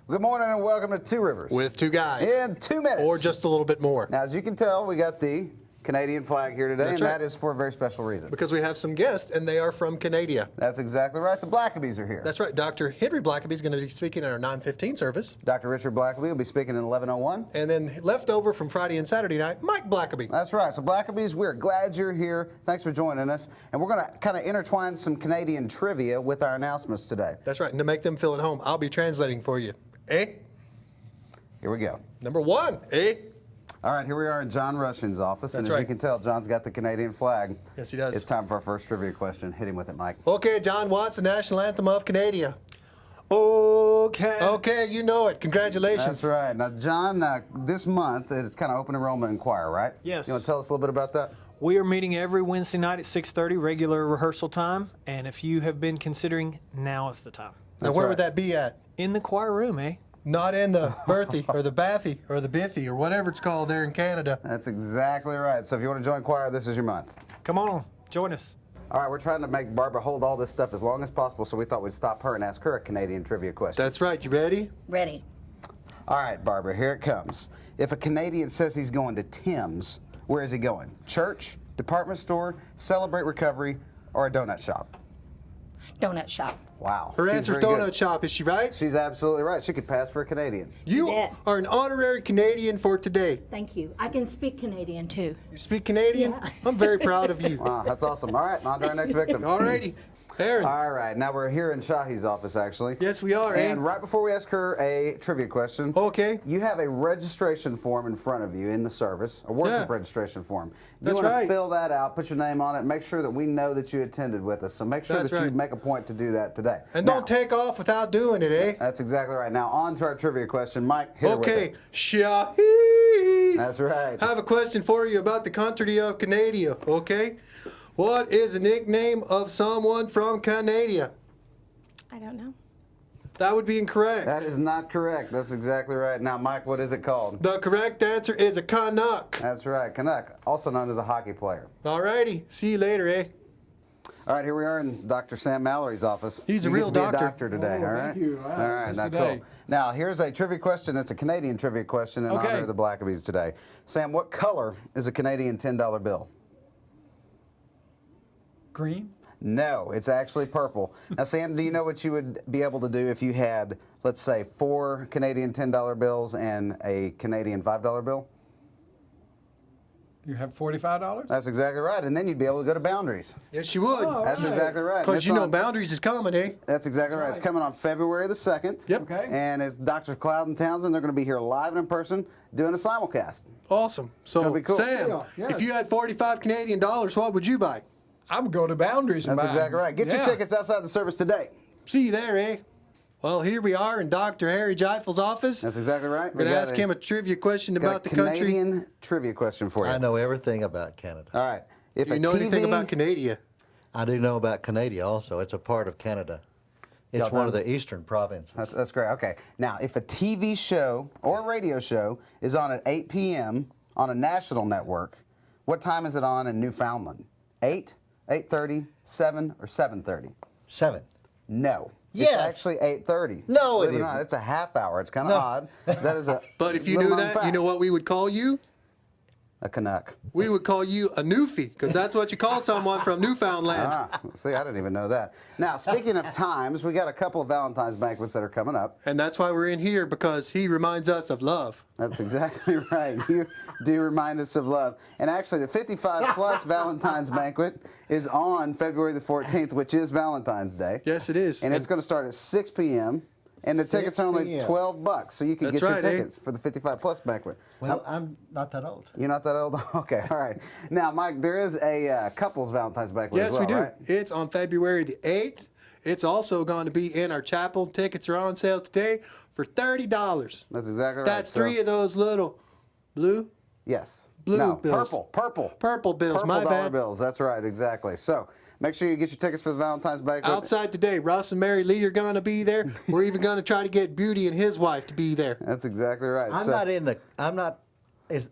Good morning and welcome to Two Rivers. With two guys. In 2 minutes. Or just a little bit more. Now, as you can tell, we got the Canadian flag here today, That's and right. that is for a very special reason. Because we have some guests, and they are from Canada. That's exactly right. The Blackabees are here. That's right. Dr. Henry Blackaby is going to be speaking at our 9:15 service. Dr. Richard Blackaby will be speaking in 11:01. And then left over from Friday and Saturday night, Mike Blackaby. That's right. So Blackabees, we're glad you're here. Thanks for joining us. And we're going to kind of intertwine some Canadian trivia with our announcements today. That's right. And to make them feel at home, I'll be translating for you. Eh? Here we go. Number one. Eh? All right, here we are in John Rushing's office. That's and as right. you can tell, John's got the Canadian flag. Yes, he does. It's time for our first trivia question. Hit him with it, Mike. Okay, John, what's the national anthem of Canada? Okay. Okay, you know it. Congratulations. That's right. Now, John, this month it's kind of open enrollment in choir, right? Yes. You want to tell us a little bit about that? We are meeting every Wednesday night at 6:30, regular rehearsal time. And if you have been considering, now is the time. Now, That's where right. would that be at? In the choir room, eh? Not in the birthy or the bathy or the bithy or whatever it's called there in Canada. That's exactly right. So if you want to join choir, this is your month. Come on, join us. All right, we're trying to make Barbara hold all this stuff as long as possible, so we thought we'd stop her and ask her a Canadian trivia question. That's right. You ready? Ready. All right, Barbara, here it comes. If a Canadian says he's going to Tim's, where is he going? Church, department store, Celebrate Recovery, or a donut shop? Donut shop. Wow. Her She's answer's very donut good. shop. Is she right? She's absolutely right. She could pass for a Canadian. You Yeah. are an honorary Canadian for today. Thank you. I can speak Canadian too. You speak Canadian? Yeah. I'm very proud of you. Wow, that's awesome. All right, on to our next victim. All righty. Aaron. All right, now we're here in Shahi's office, actually. Yes, we are, eh? And right before we ask her a trivia question, Okay. you have a registration form in front of you in the service, a worship Yeah. registration form. You That's want right. to fill that out, put your name on it, make sure that we know that you attended with us. So make sure That's that you right. make a point to do that today. And Now, don't take off without doing it, eh? That's exactly right. Now on to our trivia question. Mike, hit her with Okay. it. Shahi. That's right. I have a question for you about the country of Canada, okay? What is a nickname of someone from Canada? I don't know. That would be incorrect. That is not correct. That's exactly right. Now, Mike, what is it called? The correct answer is a Canuck. That's right, Canuck, also known as a hockey player. All righty. See you later, eh? All right, here we are in Dr. Sam Mallory's office. He's a You get real to be doctor. a doctor today, Oh, all right? thank you. All right. All right, Nice now today. cool. Now, here's a trivia question. It's a Canadian trivia question in Okay. honor of the Blackabees today. Sam, what color is a Canadian $10 bill? Green? No, it's actually purple. Now, Sam, do you know what you would be able to do if you had, let's say, 4 Canadian $10 bills and a Canadian $5 bill? You have $45? That's exactly right. And then you'd be able to go to Boundaries. Yes, you would. Oh, That's right. exactly right. And Because it's you know on- boundaries is coming, eh? That's exactly right. It's coming on February the 2nd. Yep. Okay. And it's Dr. Cloud and Townsend. They're going to be here live and in person doing a simulcast. Awesome. So, gonna be cool. Sam, Yeah, yes. if you had 45 Canadian dollars, what would you buy? I'm going to Boundaries. and That's buy exactly right. Get your Yeah. tickets outside the service today. See you there, eh? Well, here we are in Dr. Harry Jeifel's office. That's exactly right. We're going to ask him a trivia question got about the a country. Canadian trivia question for you. I know everything about Canada. All right. If Do you a know TV, anything about Canada? I do know about Canada also. It's a part of Canada. It's Y'all one of done? the eastern provinces. That's great. Okay. Now, if a TV show or radio show is on at 8 p.m. on a national network, what time is it on in Newfoundland? 8, 8:30, 7, or 7:30? 7. No. It's Yes. actually 8:30. No, it Believe or not, isn't. It's a half hour. It's kind of No. odd. That is a. But if you little knew known that, you fact. know what we would call you? A Canuck. We would call you a Newfie, because that's what you call someone from Newfoundland. Ah, see, I didn't even know that. Now, speaking of times, we got a couple of Valentine's banquets that are coming up. And that's why we're in here, because he reminds us of love. That's exactly right. You do remind us of love. And actually, the 55 plus Valentine's banquet is on February the 14th, which is Valentine's Day. Yes, it is. And it's going to start at 6 p.m. And the tickets are only 6 p.m. $12, so you can That's get your right, eh? tickets for the 55 plus banquet. Well, I'm not that old. You're not that old? Okay, all right. Now, Mike, there is a couples Valentine's banquet Yes, as well, we do. right? It's on February the 8th. It's also going to be in our chapel. Tickets are on sale today for $30. That's exactly right. That's So- 3 of those little blue, Yes. Blue no, bills. Purple bills. Purple My dollar bad. bills. That's right, exactly. So make sure you get your tickets for the Valentine's banquet. outside today. Russ and Mary Lee are going to be there. We're even going to try to get Beauty and his wife to be there. That's exactly right. I'm not in the. I'm not.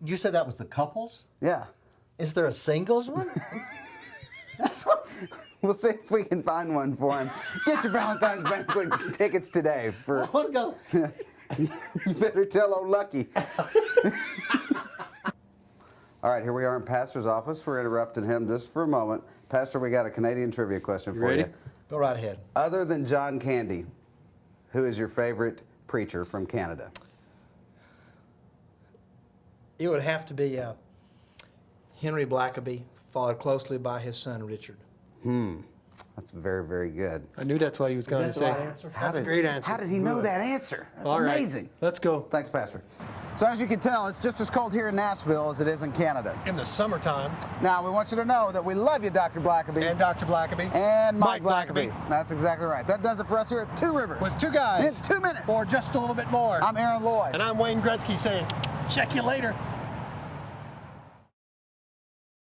You said that was the couples? Yeah. Is there a singles one? We'll see if we can find one for him. Get your Valentine's banquet tickets today for. Go. You better tell old Lucky. All right, here we are in Pastor's office. We're interrupting him just for a moment. Pastor, we got a Canadian trivia question for ready? you. Go right ahead. Other than John Candy, who is your favorite preacher from Canada? It would have to be Henry Blackaby, followed closely by his son Richard. That's very, very good. I knew that's what he was going to Is that say. the right answer? That's a great answer. How did he know that answer? That's All right, amazing. let's go. Thanks, Pastor. So as you can tell, it's just as cold here in Nashville as it is in Canada. In the summertime, Now, we want you to know that we love you, Dr. Blackaby. and Dr. Blackaby. And Mike Mike Blackaby. That's exactly right. That does it for us here at Two Rivers. With two guys. It's 2 minutes. Or just a little bit more. I'm Aaron Lloyd. And I'm Wayne Gretzky saying, check you later.